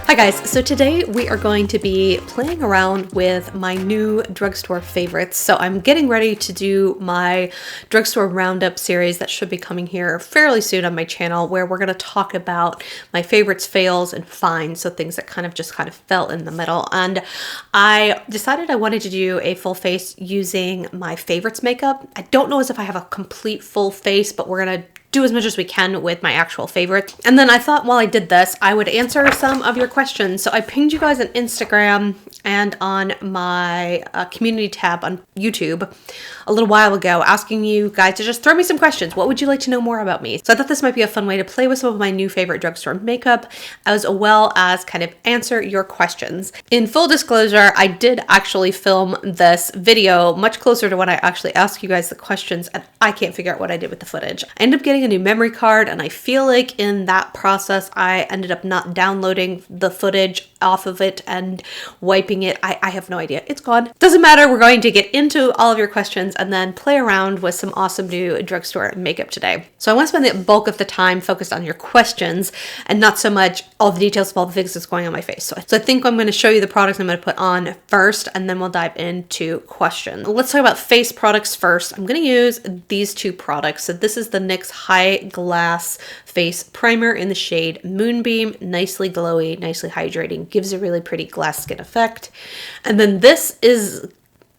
Hi guys, so today we are going to be playing around with my new drugstore favorites. So I'm getting ready to do my drugstore roundup series that should be coming here fairly soon on my channel, where we're going to talk about my favorites, fails, and finds. So things that kind of fell in the middle. And I decided I wanted to do a full face using my favorites makeup. I don't know as if I have a complete full face, but we're going to do as much as we can with my actual favorites. And then I thought while I did this, I would answer some of your questions. So I pinged you guys on Instagram and on my community tab on YouTube a little while ago, asking you guys to just throw me some questions. What would you like to know more about me? So I thought this might be a fun way to play with some of my new favorite drugstore makeup, as well as kind of answer your questions. In full disclosure, I did actually film this video much closer to when I actually asked you guys the questions, and I can't figure out what I did with the footage. I ended up getting a new memory card, and I feel like in that process I ended up not downloading the footage off of it and wiping it. I have no idea. It's gone. Doesn't matter. We're going to get into all of your questions and then play around with some awesome new drugstore makeup today. So I want to spend the bulk of the time focused on your questions and not so much all the details of all the things that's going on my face. So I think I'm going to show you the products I'm going to put on first, and then we'll dive into questions. Let's talk about face products first. I'm going to use these two products. So this is the NYX High Glass Face Primer in the shade Moonbeam. Nicely glowy, nicely hydrating, gives a really pretty glass skin effect. And then this is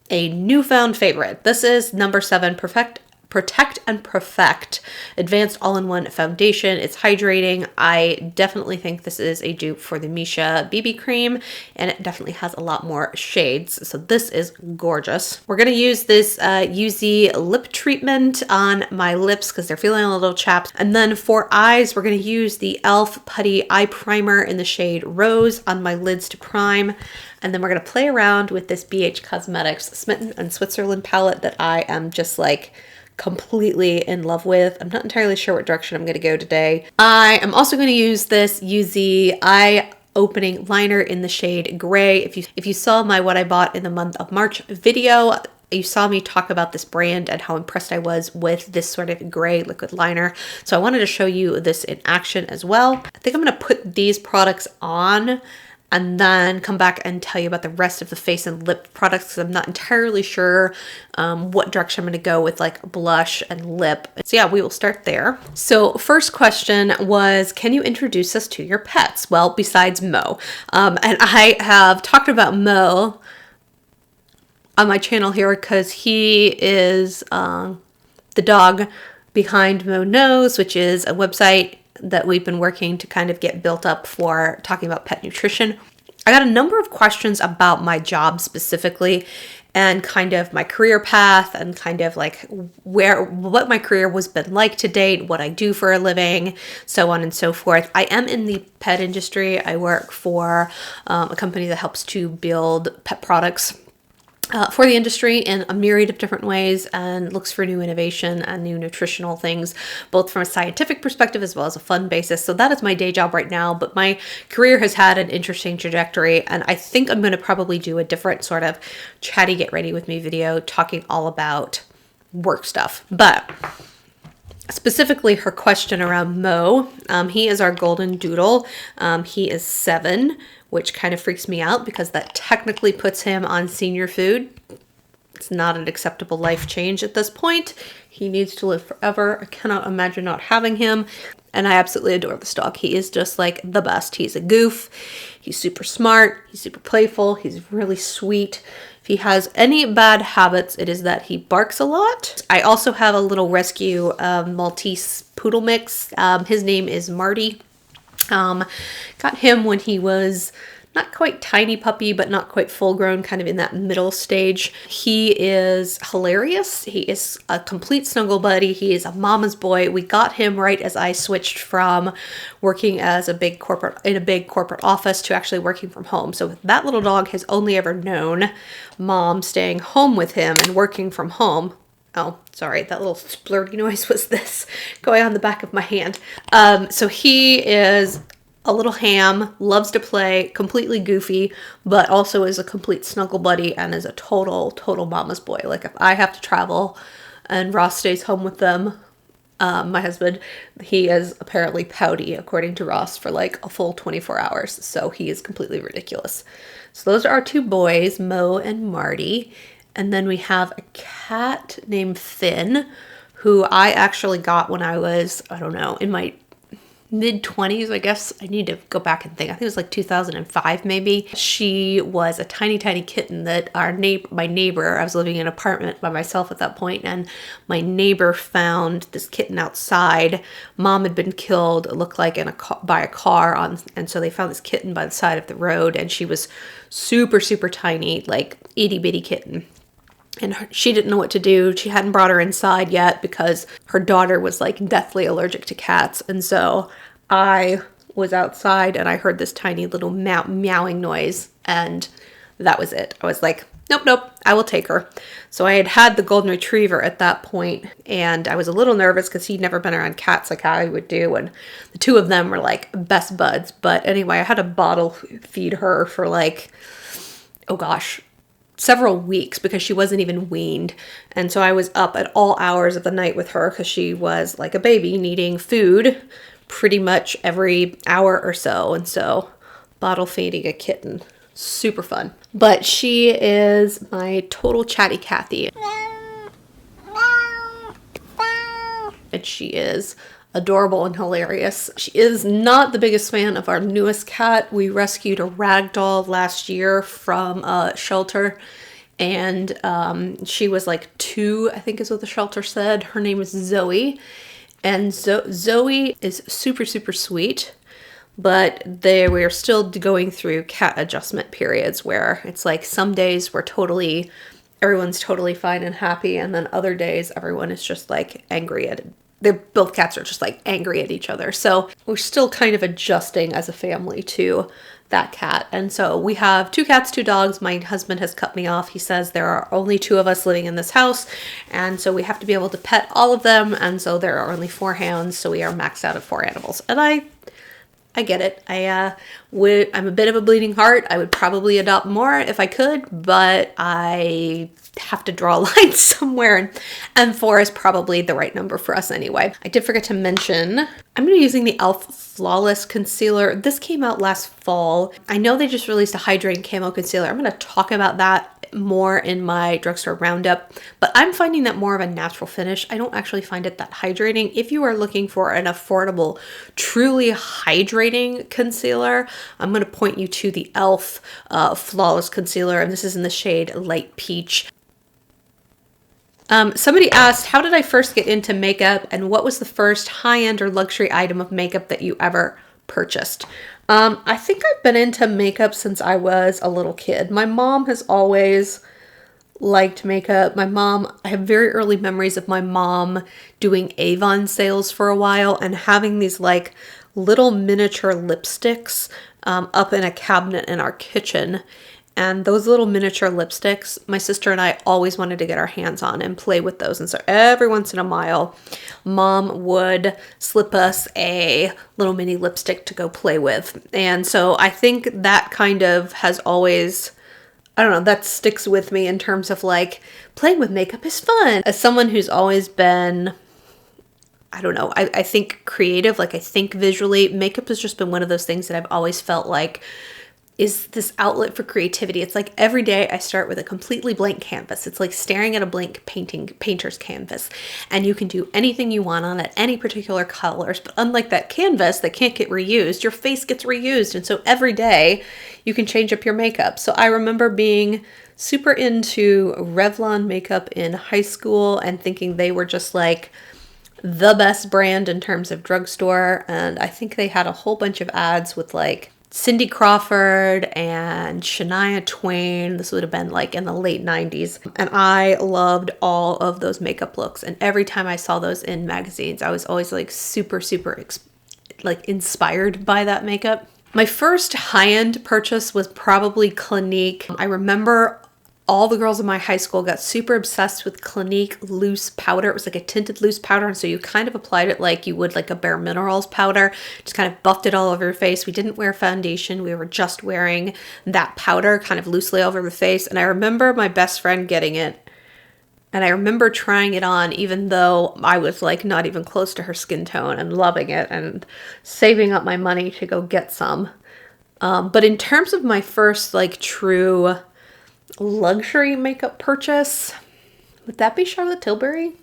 a newfound favorite. This is number 7, Protect and Perfect Advanced All-in-One Foundation. It's hydrating. I definitely think this is a dupe for the Misha BB cream, and it definitely has a lot more shades. So this is gorgeous. We're going to use this UZ lip treatment on my lips because they're feeling a little chapped. And then for eyes, we're going to use the e.l.f. Putty Eye Primer in the shade Rose on my lids to prime. And then we're going to play around with this BH Cosmetics Smitten and Switzerland palette that I am just like completely in love with. I'm not entirely sure what direction I'm going to go today. I am also going to use this UZ eye opening liner in the shade Gray. If you saw my what I bought in the month of March video, you saw me talk about this brand and how impressed I was with this sort of gray liquid liner. So I wanted to show you this in action as well. I think I'm going to put these products on and then come back and tell you about the rest of the face and lip products, because I'm not entirely sure what direction I'm going to go with like blush and lip. So yeah, we will start there. So first question was, can you introduce us to your pets? Well, besides Mo. And I have talked about Mo on my channel here because he is the dog behind Mo Knows, which is a website that we've been working to kind of get built up for talking about pet nutrition. I got a number of questions about my job specifically and kind of my career path and kind of like what my career has been like to date, what I do for a living, so on and so forth. I am in the pet industry. I work for a company that helps to build pet products for the industry in a myriad of different ways, and looks for new innovation and new nutritional things, both from a scientific perspective as well as a fun basis. So that is my day job right now, but my career has had an interesting trajectory, and I think I'm going to probably do a different sort of chatty get ready with me video talking all about work stuff. But specifically her question around Mo, he is our golden doodle. He is 7, which kind of freaks me out because that technically puts him on senior food. It's not an acceptable life change at this point. He needs to live forever. I cannot imagine not having him. And I absolutely adore this dog. He is just like the best. He's a goof. He's super smart. He's super playful. He's really sweet. If he has any bad habits, it is that he barks a lot. I also have a little rescue Maltese poodle mix. His name is Marty. Got him when he was not quite tiny puppy, but not quite full grown, kind of in that middle stage. He is hilarious. He is a complete snuggle buddy. He is a mama's boy. We got him right as I switched from working as in a big corporate office to actually working from home. So that little dog has only ever known mom staying home with him and working from home. Oh, sorry, that little splurty noise was this going on the back of my hand. So he is a little ham, loves to play, completely goofy, but also is a complete snuggle buddy and is a total mama's boy. Like if I have to travel and Ross stays home with them, My husband, he is apparently pouty, according to Ross, for like a full 24 hours. So he is completely ridiculous. So those are our two boys, Mo and Marty. And then we have a cat named Finn, who I actually got when I was, I don't know, in my mid-20s, I guess. I need to go back and think. I think it was like 2005 maybe. She was a tiny kitten that my neighbor, I was living in an apartment by myself at that point, and my neighbor found this kitten outside. Mom had been killed, it looked like by a car, and so they found this kitten by the side of the road, and she was super tiny, like itty bitty kitten. And she didn't know what to do. She hadn't brought her inside yet because her daughter was like deathly allergic to cats. And so I was outside and I heard this tiny little meowing noise, and that was it. I was like, nope, I will take her. So I had the golden retriever at that point, and I was a little nervous because he'd never been around cats like I would do. And the two of them were like best buds. But anyway, I had to bottle feed her for like, oh gosh, several weeks because she wasn't even weaned. And so I was up at all hours of the night with her because she was like a baby needing food pretty much every hour or so. And so bottle feeding a kitten, super fun. But she is my total chatty Cathy. And she is adorable and hilarious. She is not the biggest fan of our newest cat. We rescued a ragdoll last year from a shelter, and she was like 2, I think is what the shelter said. Her name is Zoe, and Zoe is super sweet, but we are still going through cat adjustment periods where it's like some days everyone's totally fine and happy, and then other days everyone is just like angry at it. Both cats are just like angry at each other. So we're still kind of adjusting as a family to that cat. And so we have 2 cats, 2 dogs. My husband has cut me off. He says there are only 2 of us living in this house, and so we have to be able to pet all of them. And so there are only 4 hounds, so we are maxed out at 4 animals. And I get it. I'm a bit of a bleeding heart. I would probably adopt more if I could, but I have to draw a line somewhere, and 4 is probably the right number for us anyway. I did forget to mention, I'm going to be using the e.l.f. Flawless Concealer. This came out last fall. I know they just released a hydrating camo concealer. I'm going to talk about that more in my drugstore roundup, but I'm finding that more of a natural finish. I don't actually find it that hydrating. If you are looking for an affordable, truly hydrating concealer, I'm going to point you to the e.l.f. Flawless Concealer, and this is in the shade Light Peach. Somebody asked, how did I first get into makeup, and what was the first high-end or luxury item of makeup that you ever purchased? I think I've been into makeup since I was a little kid. My mom has always liked makeup. I have very early memories of my mom doing Avon sales for a while and having these like little miniature lipsticks up in a cabinet in our kitchen. And those little miniature lipsticks, my sister and I always wanted to get our hands on and play with those. And so every once in a while, Mom would slip us a little mini lipstick to go play with. And so I think that kind of has always, I don't know, that sticks with me in terms of like playing with makeup is fun. As someone who's always been, I don't know, I think creative, like I think visually, makeup has just been one of those things that I've always felt like is this outlet for creativity. It's like every day I start with a completely blank canvas. It's like staring at a blank painter's canvas, and you can do anything you want on it, any particular colors. But unlike that canvas that can't get reused, your face gets reused. And so every day you can change up your makeup. So I remember being super into Revlon makeup in high school and thinking they were just like the best brand in terms of drugstore. And I think they had a whole bunch of ads with like Cindy Crawford and Shania Twain. This would have been like in the late 90s. And I loved all of those makeup looks. And every time I saw those in magazines, I was always like super like inspired by that makeup. My first high-end purchase was probably Clinique. I remember all the girls in my high school got super obsessed with Clinique loose powder. It was like a tinted loose powder, and so you kind of applied it like you would like a Bare Minerals powder. Just kind of buffed it all over your face. We didn't wear foundation. We were just wearing that powder kind of loosely over the face. And I remember my best friend getting it, And I remember trying it on even though I was like not even close to her skin tone, and loving it and saving up my money to go get some. But in terms of my first like true luxury makeup purchase, would that be Charlotte Tilbury?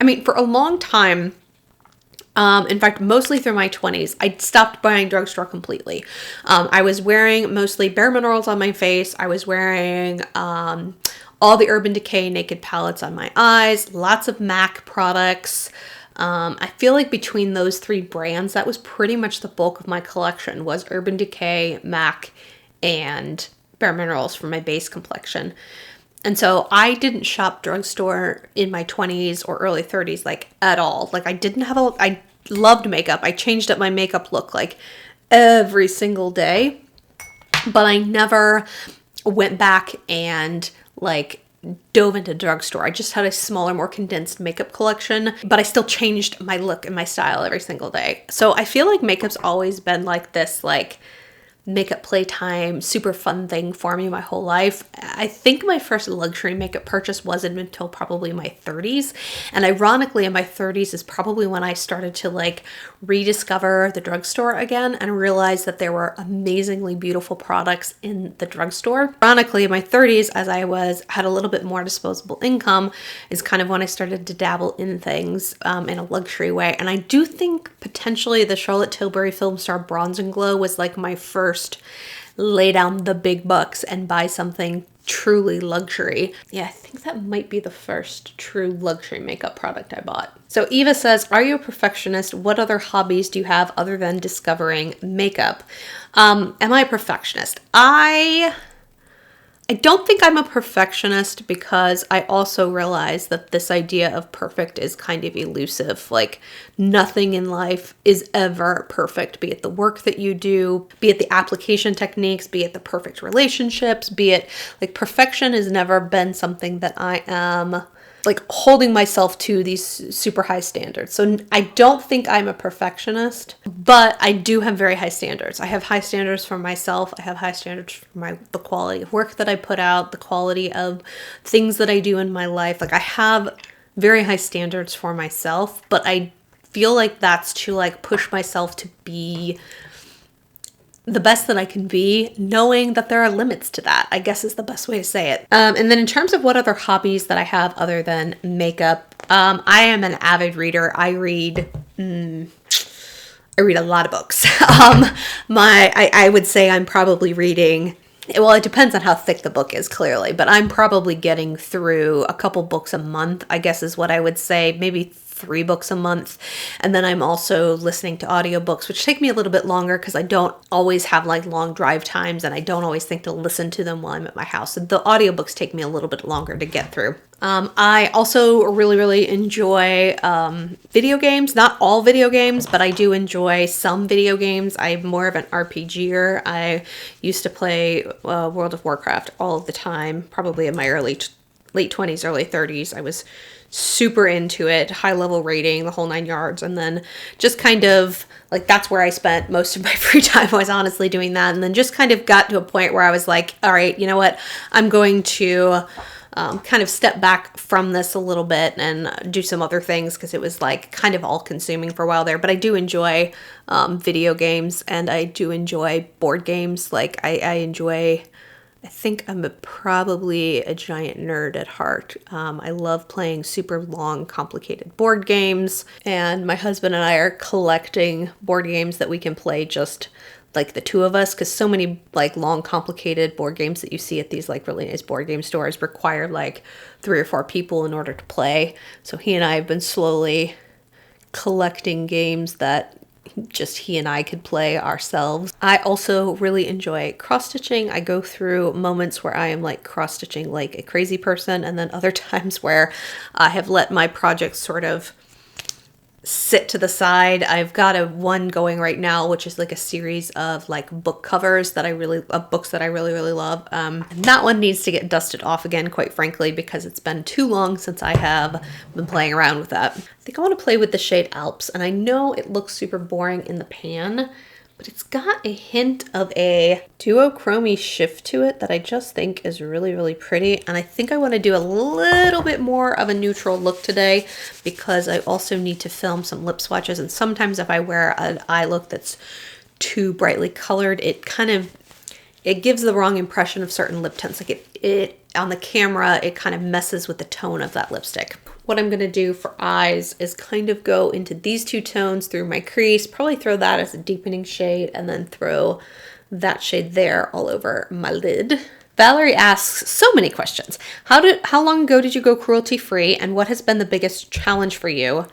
I mean, for a long time, in fact, mostly through my 20s, I stopped buying drugstore completely. I was wearing mostly Bare Minerals on my face. I was wearing all the Urban Decay Naked palettes on my eyes, lots of MAC products. I feel like between those three brands, that was pretty much the bulk of my collection, was Urban Decay, MAC, and Bare Minerals for my base complexion. And so I didn't shop drugstore in my 20s or early 30s, like at all. Like I loved makeup. I changed up my makeup look like every single day, but I never went back and like dove into drugstore. I just had a smaller, more condensed makeup collection, but I still changed my look and my style every single day. So I feel like makeup's always been like this, like makeup playtime, super fun thing for me my whole life. I think my first luxury makeup purchase wasn't until probably my 30s. And ironically, in my 30s is probably when I started to like rediscover the drugstore again and realize that there were amazingly beautiful products in the drugstore. Ironically, in my 30s, as I had a little bit more disposable income, is kind of when I started to dabble in things in a luxury way. And I do think potentially the Charlotte Tilbury Film Star Bronze and Glow was like my first lay down the big bucks and buy something truly luxury. Yeah, I think that might be the first true luxury makeup product I bought. So Eva says, are you a perfectionist? What other hobbies do you have other than discovering makeup? Am I a perfectionist? I don't think I'm a perfectionist, because I also realize that this idea of perfect is kind of elusive. Like nothing in life is ever perfect, be it the work that you do, be it the application techniques, be it the perfect relationships, be it like perfection has never been something that I am like holding myself to these super high standards. So I don't think I'm a perfectionist, but I do have very high standards. I have high standards for myself. I have high standards for the quality of work that I put out, the quality of things that I do in my life. Like I have very high standards for myself, but I feel like that's to like push myself to be the best that I can be, knowing that there are limits to that, I guess is the best way to say it. And then in terms of what other hobbies that I have other than makeup, I am an avid reader. I read a lot of books. I would say I'm probably reading, well, it depends on how thick the book is, clearly, but I'm probably getting through a couple books a month, I guess is what I would say, maybe 3 books a month. And then I'm also listening to audiobooks, which take me a little bit longer because I don't always have like long drive times and I don't always think to listen to them while I'm at my house. So the audiobooks take me a little bit longer to get through. I also really enjoy video games. Not all video games, but I do enjoy some video games. I'm more of an RPGer. I used to play World of Warcraft all of the time, probably in my late 20s, early 30s. I was super into it, high level rating, the whole 9 yards. And then just kind of like, that's where I spent most of my free time, was honestly doing that. And then just kind of got to a point where I was like, all right, you know what? I'm going to kind of step back from this a little bit and do some other things, because it was like kind of all consuming for a while there. But I do enjoy video games, and I do enjoy board games. Like I think I'm probably a giant nerd at heart. I love playing super long, complicated board games, and my husband and I are collecting board games that we can play just like the two of us, because so many like long, complicated board games that you see at these like really nice board game stores require like 3 or 4 people in order to play. So he and I have been slowly collecting games that just he and I could play ourselves. I also really enjoy cross-stitching. I go through moments where I am like cross-stitching like a crazy person, and then other times where I have let my projects sort of sit to the side. I've got one going right now, which is like a series of like book covers that books that I really love. And that one needs to get dusted off again, quite frankly, because it's been too long since I have been playing around with that. I think I want to play with the shade Alps, and I know it looks super boring in the pan, but it's got a hint of a duochrome shift to it that I just think is really, really pretty. And I think I want to do a little bit more of a neutral look today because I also need to film some lip swatches. And sometimes if I wear an eye look that's too brightly colored, it gives the wrong impression of certain lip tints. Like it on the camera, it kind of messes with the tone of that lipstick. What I'm going to do for eyes is kind of go into these two tones through my crease, probably throw that as a deepening shade, and then throw that shade there all over my lid. Valerie asks so many questions. How long ago did you go cruelty-free, and what has been the biggest challenge for you?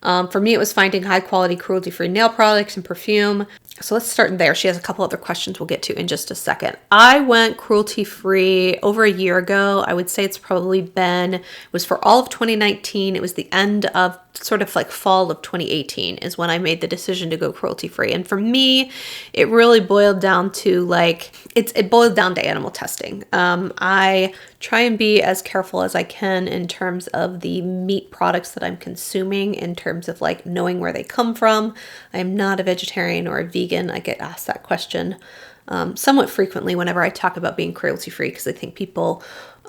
For me, it was finding high quality cruelty-free nail products and perfume. So let's start there. She has a couple other questions we'll get to in just a second. I went cruelty-free over a year ago. I would say it's probably it was for all of 2019. It was the end of sort of like fall of 2018 is when I made the decision to go cruelty-free. And for me, it really boiled down to it boiled down to animal testing. I try and be as careful as I can in terms of the meat products that I'm consuming, in terms of like knowing where they come from. I am not a vegetarian or a vegan. I get asked that question somewhat frequently whenever I talk about being cruelty-free, because I think people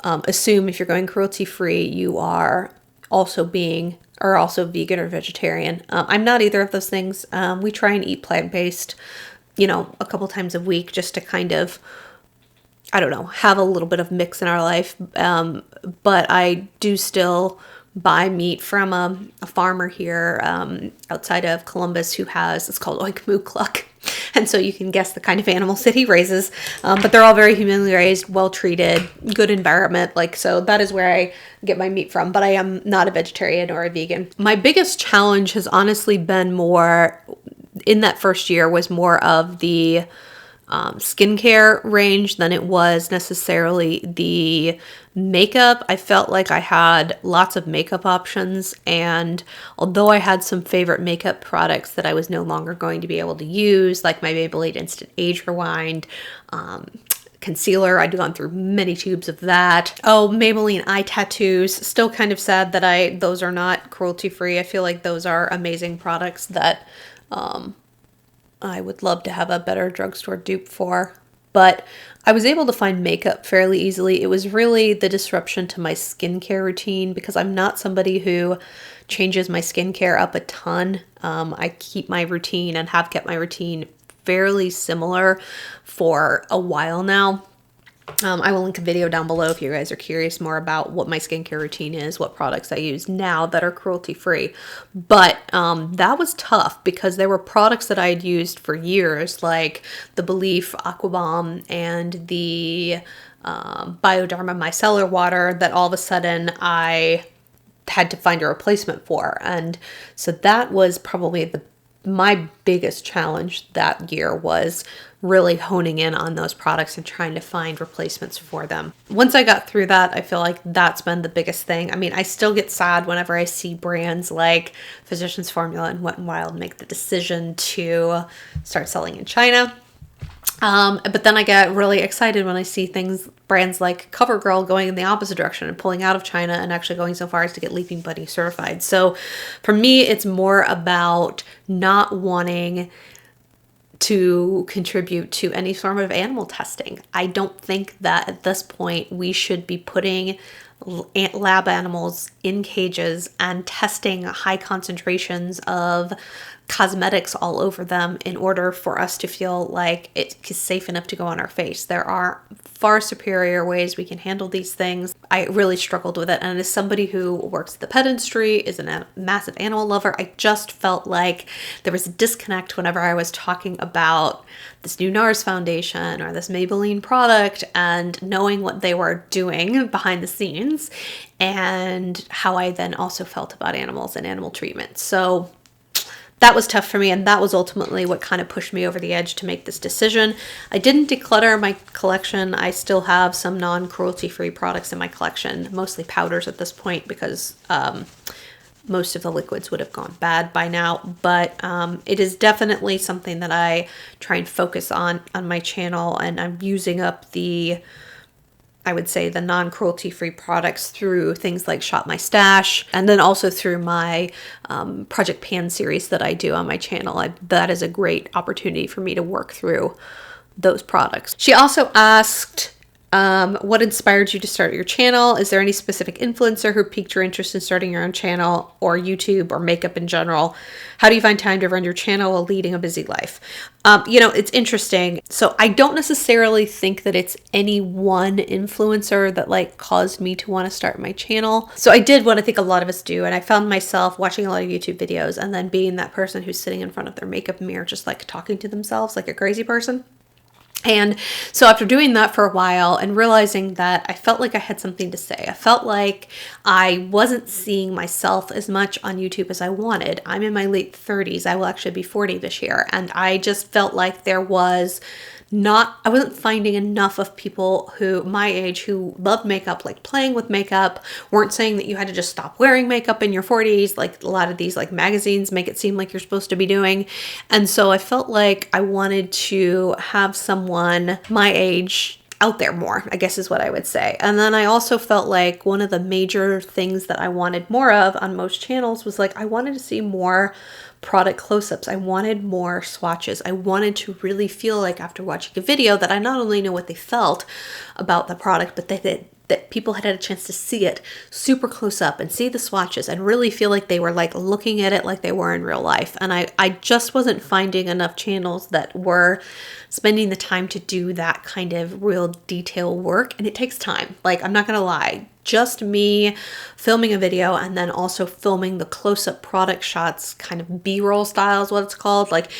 assume if you're going cruelty-free, you are also vegan or vegetarian. I'm not either of those things. We try and eat plant-based, a couple times a week just to kind of, I don't know, have a little bit of mix in our life. But I do still buy meat from a farmer here outside of Columbus who it's called Oink Moo Cluck. And so you can guess the kind of animals that he raises. But they're all very humanely raised, well treated, good environment. So that is where I get my meat from. But I am not a vegetarian or a vegan. My biggest challenge has honestly been more, in that first year, was more of the skincare range than it was necessarily the makeup. I felt like I had lots of makeup options, and although I had some favorite makeup products that I was no longer going to be able to use, like my Maybelline Instant Age Rewind, concealer, I'd gone through many tubes of that. Oh, Maybelline eye tattoos, still kind of sad that those are not cruelty-free. I feel like those are amazing products that I would love to have a better drugstore dupe for, but I was able to find makeup fairly easily. It was really the disruption to my skincare routine, because I'm not somebody who changes my skincare up a ton. I keep my routine and have kept my routine fairly similar for a while now. I will link a video down below if you guys are curious more about what my skincare routine is, what products I use now that are cruelty-free. But that was tough because there were products that I had used for years, like the Belief Aqua Bomb and the Bioderma Micellar Water, that all of a sudden I had to find a replacement for. And so that was probably my biggest challenge that year, was really honing in on those products and trying to find replacements for them. Once I got through that, I feel like that's been the biggest thing. I mean, I still get sad whenever I see brands like Physicians Formula and Wet n Wild make the decision to start selling in China. But then I get really excited when I see brands like CoverGirl going in the opposite direction and pulling out of China and actually going so far as to get Leaping Bunny certified. So for me, it's more about not wanting to contribute to any form of animal testing. I don't think that at this point we should be putting lab animals in cages and testing high concentrations of cosmetics all over them in order for us to feel like it's safe enough to go on our face. There are far superior ways we can handle these things. I really struggled with it, and as somebody who works at the pet industry, is a massive animal lover, I just felt like there was a disconnect whenever I was talking about this new NARS foundation or this Maybelline product and knowing what they were doing behind the scenes and how I then also felt about animals and animal treatment. So that was tough for me, and that was ultimately what kind of pushed me over the edge to make this decision. I didn't declutter my collection. I still have some non-cruelty-free products in my collection, mostly powders at this point, because most of the liquids would have gone bad by now. But it is definitely something that I try and focus on my channel, and I'm using up the I would say the non-cruelty-free products through things like Shop My Stash, and then also through my Project Pan series that I do on my channel. That is a great opportunity for me to work through those products. She also asked, what inspired you to start your channel? Is there any specific influencer who piqued your interest in starting your own channel, or YouTube, or makeup in general? How do you find time to run your channel while leading a busy life? It's interesting. So I don't necessarily think that it's any one influencer that like caused me to want to start my channel. So I did what I think a lot of us do, and I found myself watching a lot of YouTube videos and then being that person who's sitting in front of their makeup mirror just like talking to themselves like a crazy person. And so after doing that for a while and realizing that I felt like I had something to say, I felt like I wasn't seeing myself as much on YouTube as I wanted. I'm in my late 30s. I will actually be 40 this year. And I just felt like I wasn't finding enough of people who my age who loved makeup, like playing with makeup, weren't saying that you had to just stop wearing makeup in your 40s, like a lot of these like magazines make it seem like you're supposed to be doing. And so I felt like I wanted to have someone my age out there more, I guess is what I would say. And then I also felt like one of the major things that I wanted more of on most channels was like I wanted to see more product close-ups. I wanted more swatches. I wanted to really feel like after watching a video that I not only know what they felt about the product, but that people had a chance to see it super close up and see the swatches and really feel like they were like looking at it like they were in real life. And I just wasn't finding enough channels that were spending the time to do that kind of real detail work. And it takes time. Like, I'm not gonna lie, just me filming a video and then also filming the close-up product shots, kind of B-roll style is what it's called, like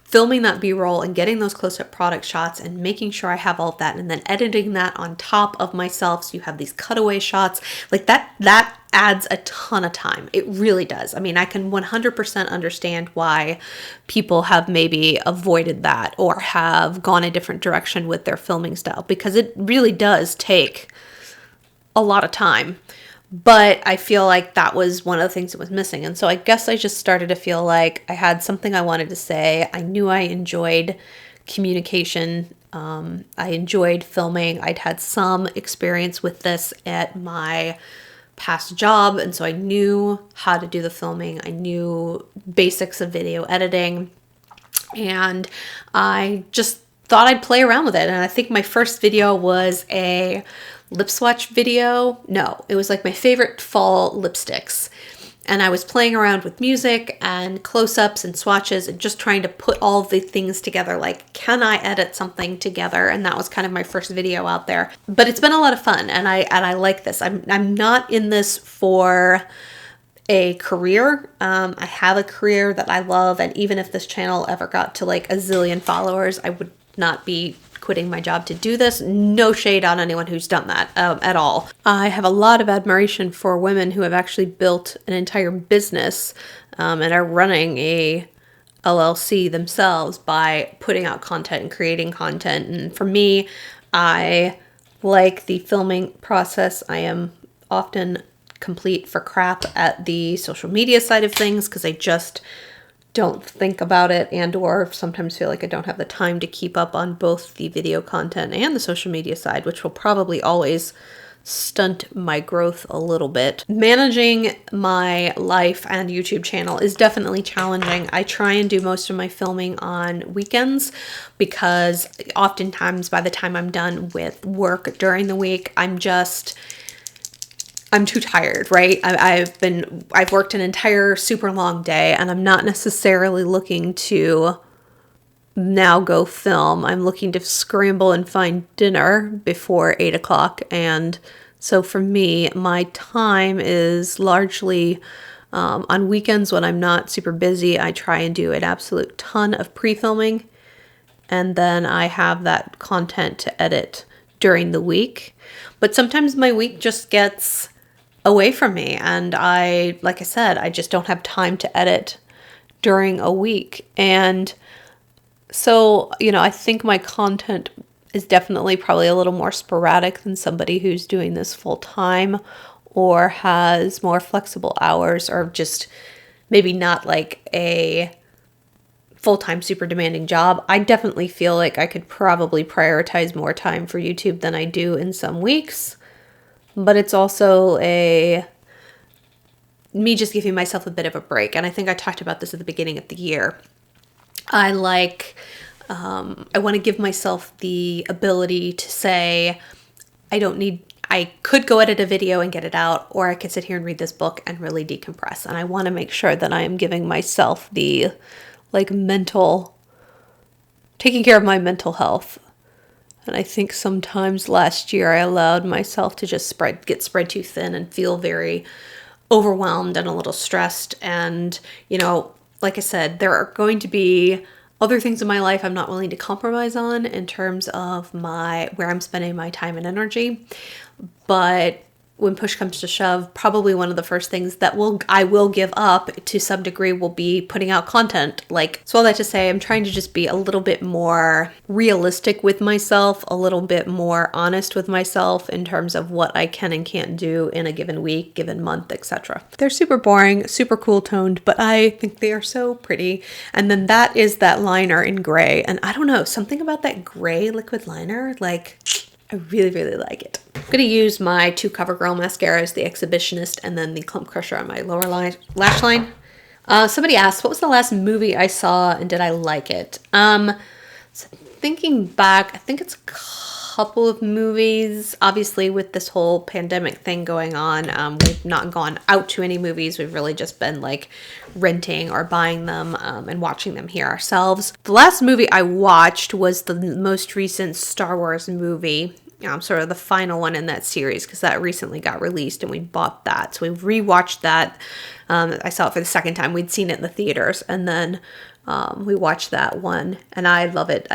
filming that B-roll and getting those close-up product shots and making sure I have all of that and then editing that on top of myself so you have these cutaway shots. Like that adds a ton of time. It really does. I mean, I can 100% understand why people have maybe avoided that or have gone a different direction with their filming style, because it really does take a lot of time. But I feel like that was one of the things that was missing. And so I guess I just started to feel like I had something I wanted to say. I knew I enjoyed communication. I enjoyed filming. I'd had some experience with this at my past job. And so I knew how to do the filming. I knew basics of video editing. And I just thought I'd play around with it. And I think my first video was a lip swatch video. No, it was like my favorite fall lipsticks. And I was playing around with music and close-ups and swatches and just trying to put all of the things together. Like, can I edit something together? And that was kind of my first video out there. But it's been a lot of fun, and I like this. I'm not in this for a career. I have a career that I love, and even if this channel ever got to like a zillion followers, I would not be quitting my job to do this. No shade on anyone who's done that at all. I have a lot of admiration for women who have actually built an entire business and are running a LLC themselves by putting out content and creating content. And for me, I like the filming process. I am often complete for crap at the social media side of things because I just don't think about it and or sometimes feel like I don't have the time to keep up on both the video content and the social media side, which will probably always stunt my growth a little bit. Managing my life and YouTube channel is definitely challenging. I try and do most of my filming on weekends because oftentimes by the time I'm done with work during the week, I'm too tired, right? I've worked an entire super long day and I'm not necessarily looking to now go film. I'm looking to scramble and find dinner before 8 o'clock. And so for me, my time is largely on weekends when I'm not super busy. I try and do an absolute ton of pre-filming. And then I have that content to edit during the week. But sometimes my week just gets away from me. And like I said, I just don't have time to edit during a week. And so, I think my content is definitely probably a little more sporadic than somebody who's doing this full time or has more flexible hours or just maybe not like a full-time super demanding job, I definitely feel like I could probably prioritize more time for YouTube than I do in some weeks. But it's also me just giving myself a bit of a break. And I think I talked about this at the beginning of the year. I want to give myself the ability to say, I could go edit a video and get it out, or I could sit here and read this book and really decompress. And I want to make sure that I am giving myself the taking care of my mental health. And I think sometimes last year I allowed myself to just get spread too thin and feel very overwhelmed and a little stressed. And, like I said, there are going to be other things in my life I'm not willing to compromise on in terms of where I'm spending my time and energy. But when push comes to shove, probably one of the first things that I will give up to some degree will be putting out content. So all that to say, I'm trying to just be a little bit more realistic with myself, a little bit more honest with myself in terms of what I can and can't do in a given week, given month, etc. They're super boring, super cool toned, but I think they are so pretty. And then that is that liner in gray. And I don't know, something about that gray liquid liner, I really, really like it. I'm going to use my two CoverGirl mascaras, the Exhibitionist and then the Clump Crusher on my lower lash line. Somebody asked, what was the last movie I saw and did I like it? So thinking back, I think it's a couple of movies. Obviously, with this whole pandemic thing going on, we've not gone out to any movies. We've really just been renting or buying them and watching them here ourselves. The last movie I watched was the most recent Star Wars movie. Sort of the final one in that series, because that recently got released and we bought that. So we rewatched that. I saw it for the second time. We'd seen it in the theaters, and then we watched that one, and I love it.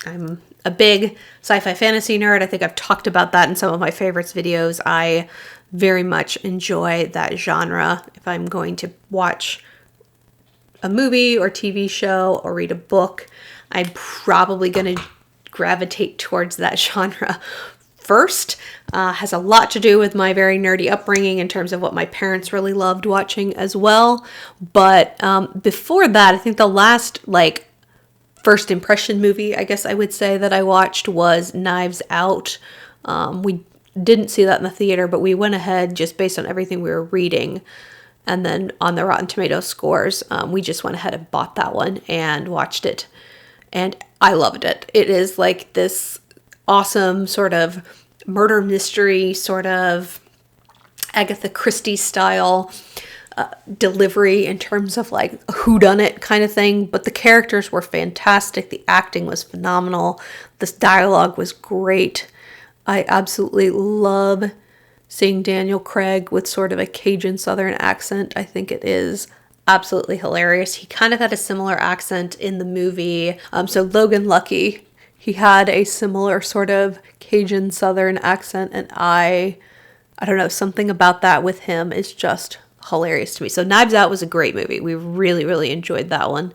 I'm a big sci-fi fantasy nerd. I think I've talked about that in some of my favorites videos. I very much enjoy that genre. If I'm going to watch a movie or TV show or read a book, I'm probably going to gravitate towards that genre first. Has a lot to do with my very nerdy upbringing in terms of what my parents really loved watching as well. But before that, I think the last first impression movie, I guess I would say, that I watched was Knives Out. We didn't see that in the theater, but we went ahead just based on everything we were reading. And then on the Rotten Tomatoes scores, we just went ahead and bought that one and watched it. And I loved it. It is this awesome sort of murder mystery, sort of Agatha Christie style delivery in terms of whodunit kind of thing. But the characters were fantastic. The acting was phenomenal. This dialogue was great. I absolutely love seeing Daniel Craig with sort of a Cajun Southern accent. I think it is absolutely hilarious. He kind of had a similar accent in the movie. So Logan Lucky, he had a similar sort of Cajun Southern accent, and I don't know, something about that with him is just hilarious to me. So Knives Out was a great movie. We really, really enjoyed that one.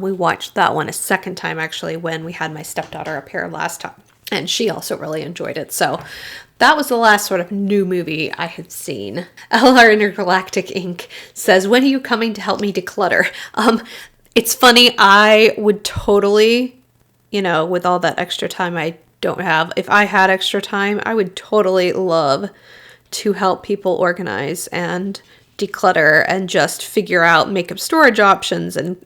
We watched that one a second time actually when we had my stepdaughter up here last time, and she also really enjoyed it. So that was the last sort of new movie I had seen. LR Intergalactic Inc. says, when are you coming to help me declutter? It's funny, I would totally, with all that extra time I don't have, if I had extra time, I would totally love to help people organize and declutter and just figure out makeup storage options. And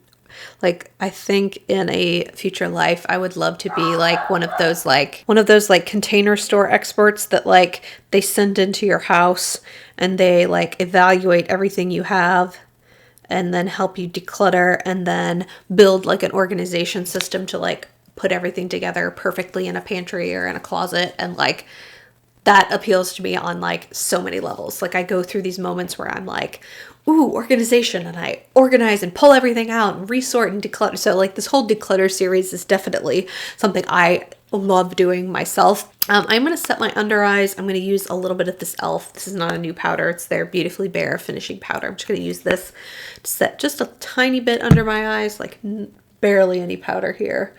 I think in a future life, I would love to be one of those container store experts that they send into your house and they evaluate everything you have and then help you declutter and then build an organization system to put everything together perfectly in a pantry or in a closet. And that appeals to me on so many levels. I go through these moments where I'm ooh, organization, and I organize and pull everything out and resort and declutter. So this whole declutter series is definitely something I love doing myself. I'm going to set my under eyes. I'm going to use a little bit of this e.l.f. This is not a new powder. It's their Beautifully Bare finishing powder. I'm just going to use this to set just a tiny bit under my eyes, barely any powder here.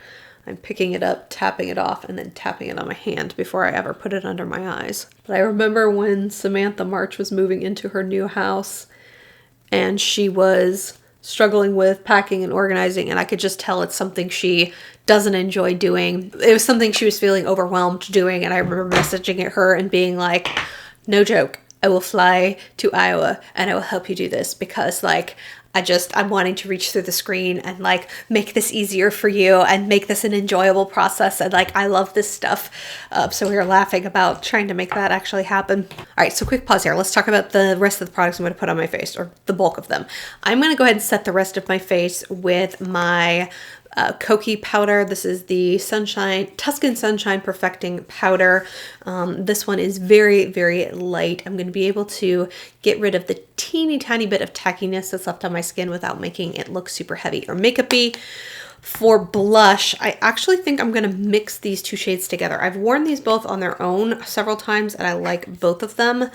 I'm picking it up, tapping it off, and then tapping it on my hand before I ever put it under my eyes. But I remember when Samantha March was moving into her new house, and she was struggling with packing and organizing, and I could just tell it's something she doesn't enjoy doing. It was something she was feeling overwhelmed doing, and I remember messaging at her and being like, no joke, I will fly to Iowa and I will help you do this, because like I'm wanting to reach through the screen and like make this easier for you and make this an enjoyable process, and like I love this stuff. So we were laughing about trying to make that actually happen. All right, so quick pause here. Let's talk about the rest of the products I'm going to put on my face, or the bulk of them. I'm going to go ahead and set the rest of my face with my Koki powder. This is the Tuscan Sunshine Perfecting Powder. This one is very, very light. I'm going to be able to get rid of the teeny tiny bit of tackiness that's left on my skin without making it look super heavy or makeup-y. For blush, I actually think I'm going to mix these two shades together. I've worn these both on their own several times, and I like both of them.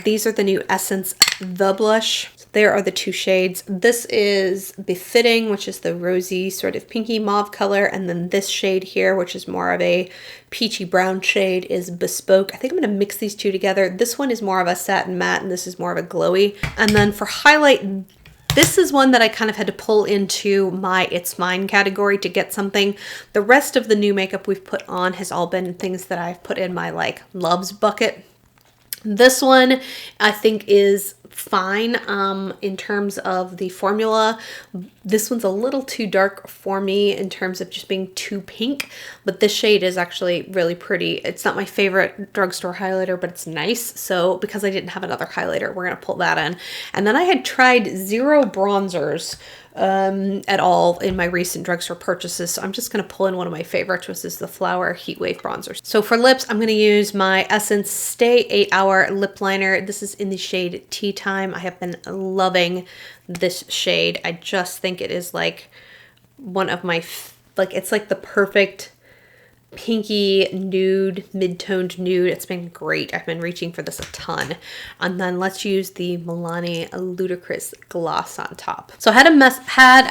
These are the new Essence The Blush. There are the two shades. This is Befitting, which is the rosy sort of pinky mauve color. And then this shade here, which is more of a peachy brown shade, is Bespoke. I think I'm going to mix these two together. This one is more of a satin matte, and this is more of a glowy. And then for highlight, this is one that I kind of had to pull into my It's Mine category to get something. The rest of the new makeup we've put on has all been things that I've put in my like loves bucket. This one I think is fine in terms of the formula. This one's a little too dark for me in terms of just being too pink, but this shade is actually really pretty. It's not my favorite drugstore highlighter, but it's nice. So because I didn't have another highlighter, we're gonna pull that in. And then I had tried zero bronzers at all in my recent drugstore purchases, so I'm just going to pull in one of my favorites, which is the Flower Heatwave bronzer. So for lips, I'm going to use my Essence Stay 8-Hour Lip Liner. This is in the shade Tea Time. I have been loving this shade. I just think it is like one of my, it's like the perfect pinky nude, mid-toned nude. It's been great. I've been reaching for this a ton. And then let's use the Milani Ludicrous gloss on top. So I had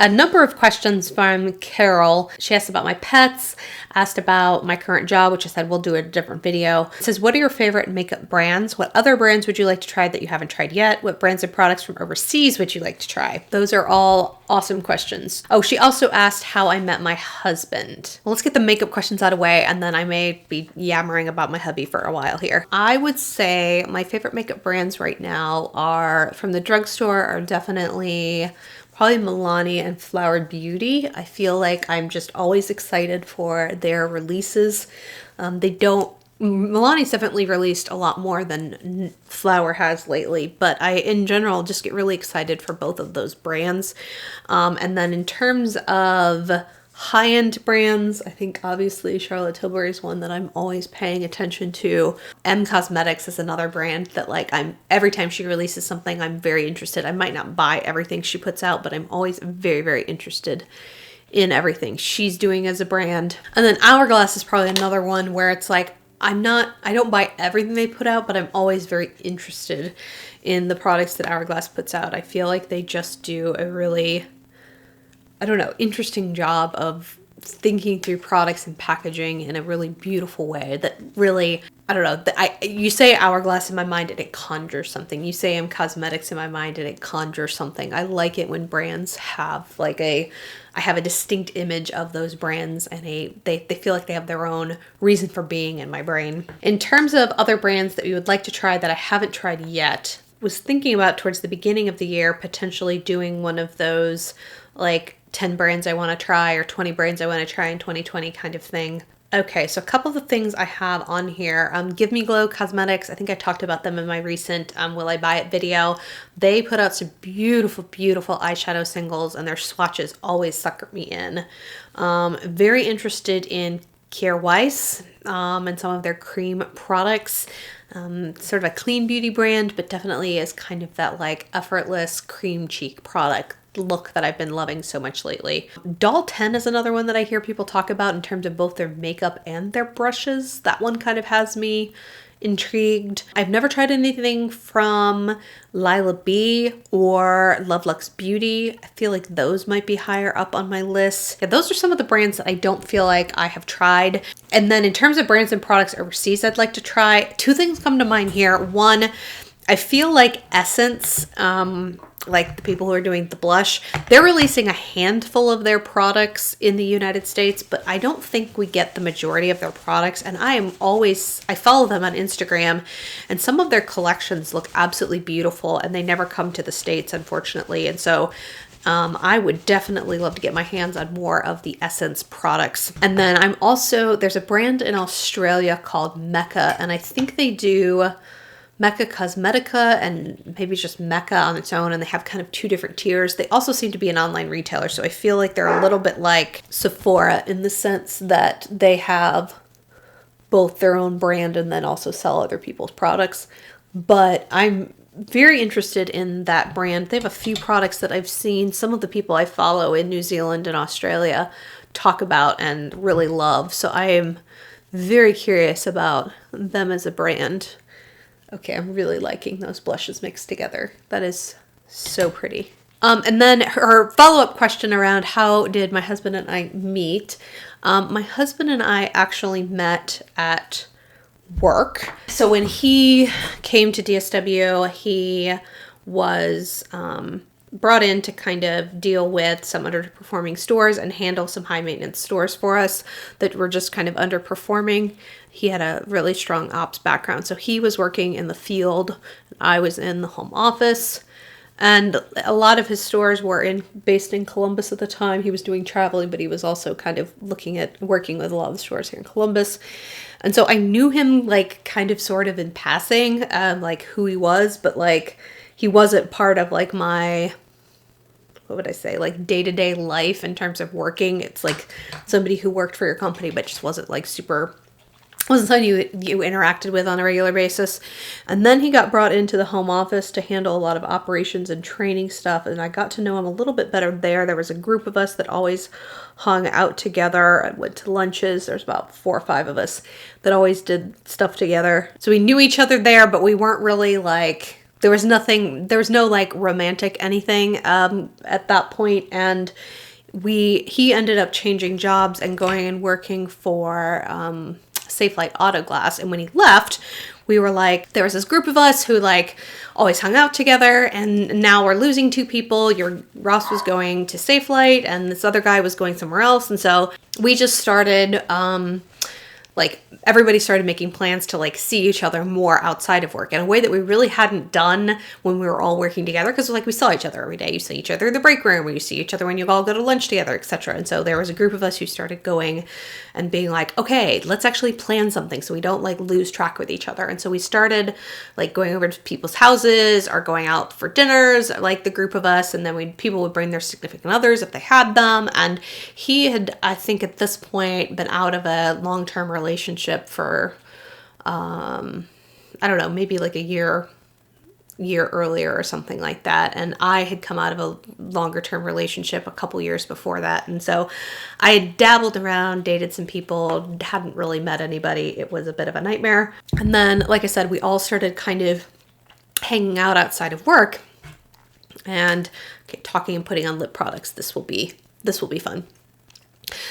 a number of questions from Carol. She asked about my pets, asked about my current job, which I said we'll do a different video. It says, what are your favorite makeup brands? What other brands would you like to try that you haven't tried yet? What brands and products from overseas would you like to try? Those are all awesome questions. Oh, she also asked how I met my husband. Well, let's get the makeup questions out of the way, and then I may be yammering about my hubby for a while here. I would say my favorite makeup brands right now are from the drugstore are definitely probably Milani and Flower Beauty. I feel like I'm just always excited for their releases. Milani's definitely released a lot more than Flower has lately, but I, in general, just get really excited for both of those brands. And then in terms of high-end brands, I think obviously Charlotte Tilbury is one that I'm always paying attention to. M Cosmetics is another brand that every time she releases something, I'm very interested. I might not buy everything she puts out, but I'm always very, very interested in everything she's doing as a brand. And then Hourglass is probably another one where it's like, I don't buy everything they put out, but I'm always very interested in the products that Hourglass puts out. I feel like they just do a really, interesting job of thinking through products and packaging in a really beautiful way that really, you say Hourglass in my mind and it conjures something. You say M Cosmetics in my mind and it conjures something. I like it when brands have I have a distinct image of those brands, and they feel like they have their own reason for being in my brain. In terms of other brands that we would like to try that I haven't tried yet, was thinking about towards the beginning of the year potentially doing one of those 10 brands I want to try or 20 brands I want to try in 2020 kind of thing. Okay, so a couple of the things I have on here. Give Me Glow Cosmetics. I think I talked about them in my recent Will I Buy It video. They put out some beautiful, beautiful eyeshadow singles, and their swatches always sucker me in. Very interested in Kier Weiss and some of their cream products. Sort of a clean beauty brand, but definitely is kind of that effortless cream cheek product look that I've been loving so much lately. Doll 10 is another one that I hear people talk about in terms of both their makeup and their brushes. That one kind of has me intrigued. I've never tried anything from Lila B or Love Lux Beauty. I feel like those might be higher up on my list. Yeah, those are some of the brands that I don't feel like I have tried. And then in terms of brands and products overseas I'd like to try, two things come to mind here. One, I feel like Essence like the people who are doing the blush. They're releasing a handful of their products in the United States, but I don't think we get the majority of their products. And I follow them on Instagram, and some of their collections look absolutely beautiful, and they never come to the States, unfortunately. And so I would definitely love to get my hands on more of the Essence products. And then there's a brand in Australia called Mecca, and I think they do Mecca Cosmetica and maybe just Mecca on its own, and they have kind of two different tiers. They also seem to be an online retailer, so I feel like they're a little bit like Sephora in the sense that they have both their own brand and then also sell other people's products. But I'm very interested in that brand. They have a few products that I've seen some of the people I follow in New Zealand and Australia talk about and really love. So I am very curious about them as a brand. Okay, I'm really liking those blushes mixed together. That is so pretty. And then her follow-up question around how did my husband and I meet? My husband and I actually met at work. So when he came to DSW, he was brought in to kind of deal with some underperforming stores and handle some high maintenance stores for us that were just kind of underperforming. He had a really strong ops background. So he was working in the field. I was in the home office. And a lot of his stores were based in Columbus at the time. He was doing traveling, but he was also kind of working with a lot of the stores here in Columbus. And so I knew him like kind of sort of in passing, like who he was, but like he wasn't part of like my, what would I say, like day-to-day life in terms of working. It's like somebody who worked for your company, but just wasn't something you interacted with on a regular basis. And then he got brought into the home office to handle a lot of operations and training stuff, and I got to know him a little bit better there. There was a group of us that always hung out together and went to lunches. There's about 4 or 5 of us that always did stuff together. So we knew each other there, but we weren't really like, there was no like romantic anything at that point. And he ended up changing jobs and going and working for Safelite Auto Glass. And when he left, we were like, there was this group of us who like always hung out together, and now we're losing 2 people. Ross was going to Safelite and this other guy was going somewhere else. And so we just started like everybody started making plans to like see each other more outside of work in a way that we really hadn't done when we were all working together, because like we saw each other every day. You see each other in the break room, or you see each other when you all go to lunch together, etc. And so there was a group of us who started going and being like, okay, let's actually plan something so we don't like lose track with each other. And so we started like going over to people's houses or going out for dinners, like the group of us, and then people would bring their significant others if they had them. And he had, I think at this point, been out of a long-term relationship for I don't know, maybe like a year earlier or something like that. And I had come out of a longer term relationship a couple years before that. And so I had dabbled around, dated some people, hadn't really met anybody. It was a bit of a nightmare. And then, like I said, we all started kind of hanging out outside of work and talking and putting on lip products. This will be fun.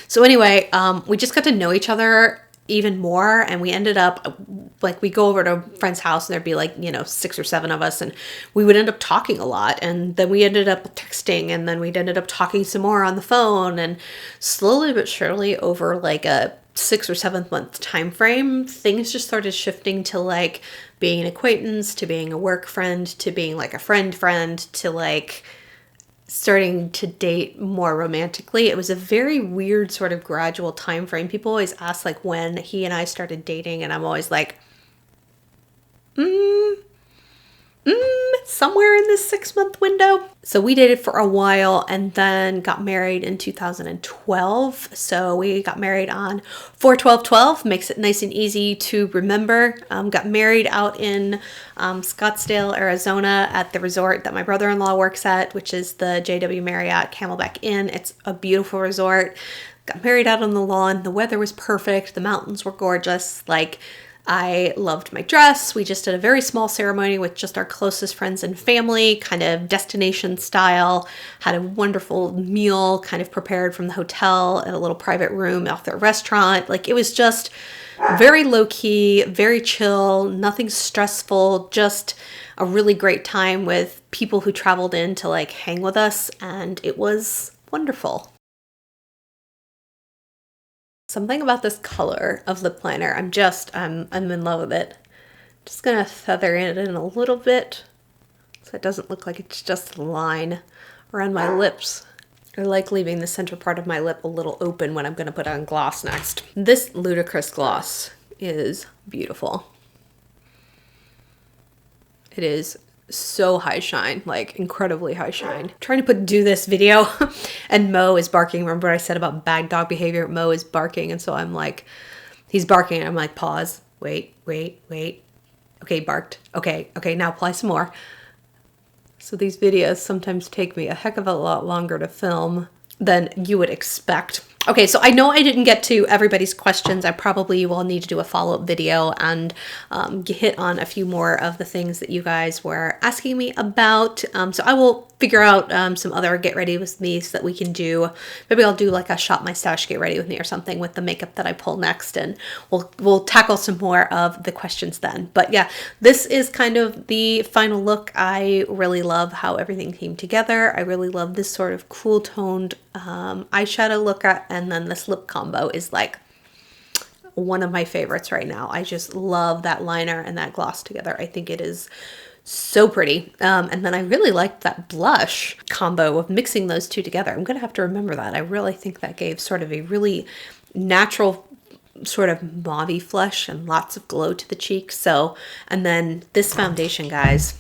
So anyway, we just got to know each other even more, and we ended up like, we go over to a friend's house and there'd be like 6 or 7 of us, and we would end up talking a lot, and then we ended up texting, and then we'd ended up talking some more on the phone, and slowly but surely over like a 6 or 7 month time frame, things just started shifting to like being an acquaintance, to being a work friend, to being like a friend to like starting to date more romantically. It was a very weird sort of gradual time frame. People always ask like when he and I started dating, and I'm always like, somewhere in this 6-month window. So we dated for a while and then got married in 2012. So we got married on 4/12/12, makes it nice and easy to remember. Got married out in Scottsdale, Arizona at the resort that my brother-in-law works at, which is the JW Marriott Camelback Inn. It's a beautiful resort. Got married out on the lawn. The weather was perfect. The mountains were gorgeous. Like, I loved my dress. We just did a very small ceremony with just our closest friends and family, kind of destination style. Had a wonderful meal kind of prepared from the hotel in a little private room off their restaurant. Like, it was just very low key, very chill, nothing stressful, just a really great time with people who traveled in to like hang with us, and it was wonderful. Something about this color of lip liner, I'm in love with it. Just gonna feather it in a little bit so it doesn't look like it's just a line around my lips. I like leaving the center part of my lip a little open when I'm gonna put on gloss next. This Ludicrous gloss is beautiful. It is so high shine, like incredibly high shine. I'm trying to do this video and Mo is barking. Remember what I said about bad dog behavior? Mo is barking, and so I'm like, he's barking and I'm like, pause, wait. Okay, barked. Okay, now apply some more. So these videos sometimes take me a heck of a lot longer to film than you would expect. Okay, so I know I didn't get to everybody's questions. I probably will need to do a follow-up video and hit on a few more of the things that you guys were asking me about. So I will figure out some other get ready with me so that we can do, maybe I'll do like a shop my stash get ready with me or something with the makeup that I pull next, and we'll tackle some more of the questions then. But yeah, this is kind of the final look. I really love how everything came together. I really love this sort of cool toned eyeshadow look, and then this lip combo is like one of my favorites right now. I just love that liner and that gloss together. I think it is so pretty. And then I really liked that blush combo of mixing those two together. I'm gonna have to remember that. I really think that gave sort of a really natural sort of mauve-y flush and lots of glow to the cheeks. So, and then this foundation, guys,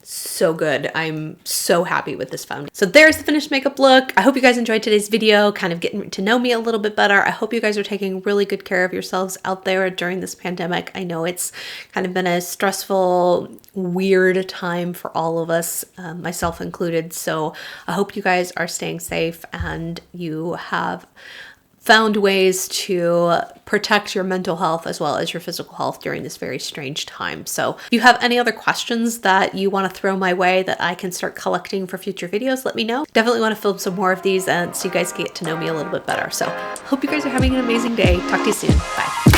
so good. I'm so happy with this foundation. So there's the finished makeup look. I hope you guys enjoyed today's video, kind of getting to know me a little bit better. I hope you guys are taking really good care of yourselves out there during this pandemic. I know it's kind of been a stressful, weird time for all of us, myself included. So I hope you guys are staying safe and you have found ways to protect your mental health as well as your physical health during this very strange time. So if you have any other questions that you want to throw my way that I can start collecting for future videos, let me know. Definitely want to film some more of these and so you guys get to know me a little bit better. So hope you guys are having an amazing day. Talk to you soon. Bye.